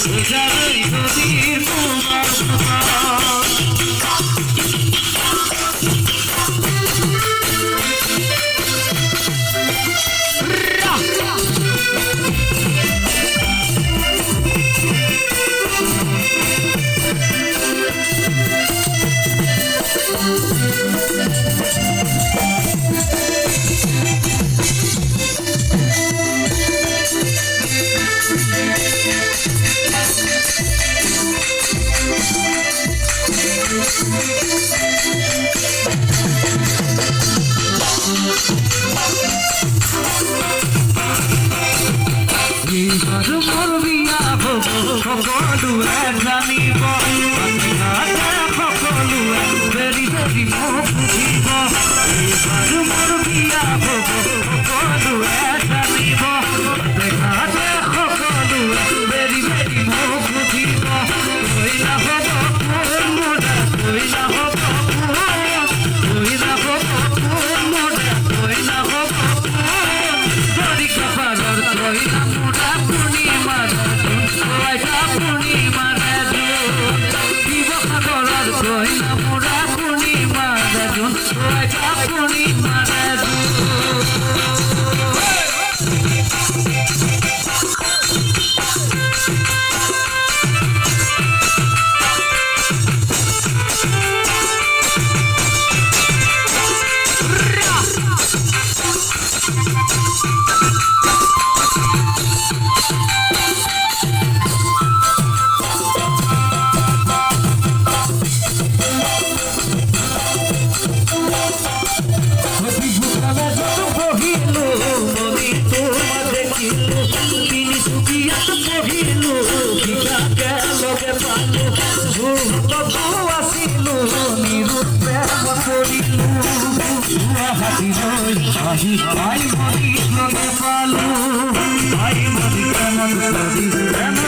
যাৰই নদীৰ কুমাৰ সকলোৱে জানিব সকলোৱে বেৰি বেৰি মোক সুধিব এইবাৰ মোৰ বিয়া হ'ব সকলোৱে জানিব দেখাতে সকলোৱে বেৰি বেৰি মোক সুধিব কইনা হ'ব কোন মোৰা কইনা হ'ব কইনা হ'ব কোন মোৰা কইনা হ'ব ধৰি কপালৰ কইনা মোৰা পূৰ্ণিমাৰ কইনা মোৰা পূৰ্ণিমাৰ জোন পূৰ্ণিমাৰ I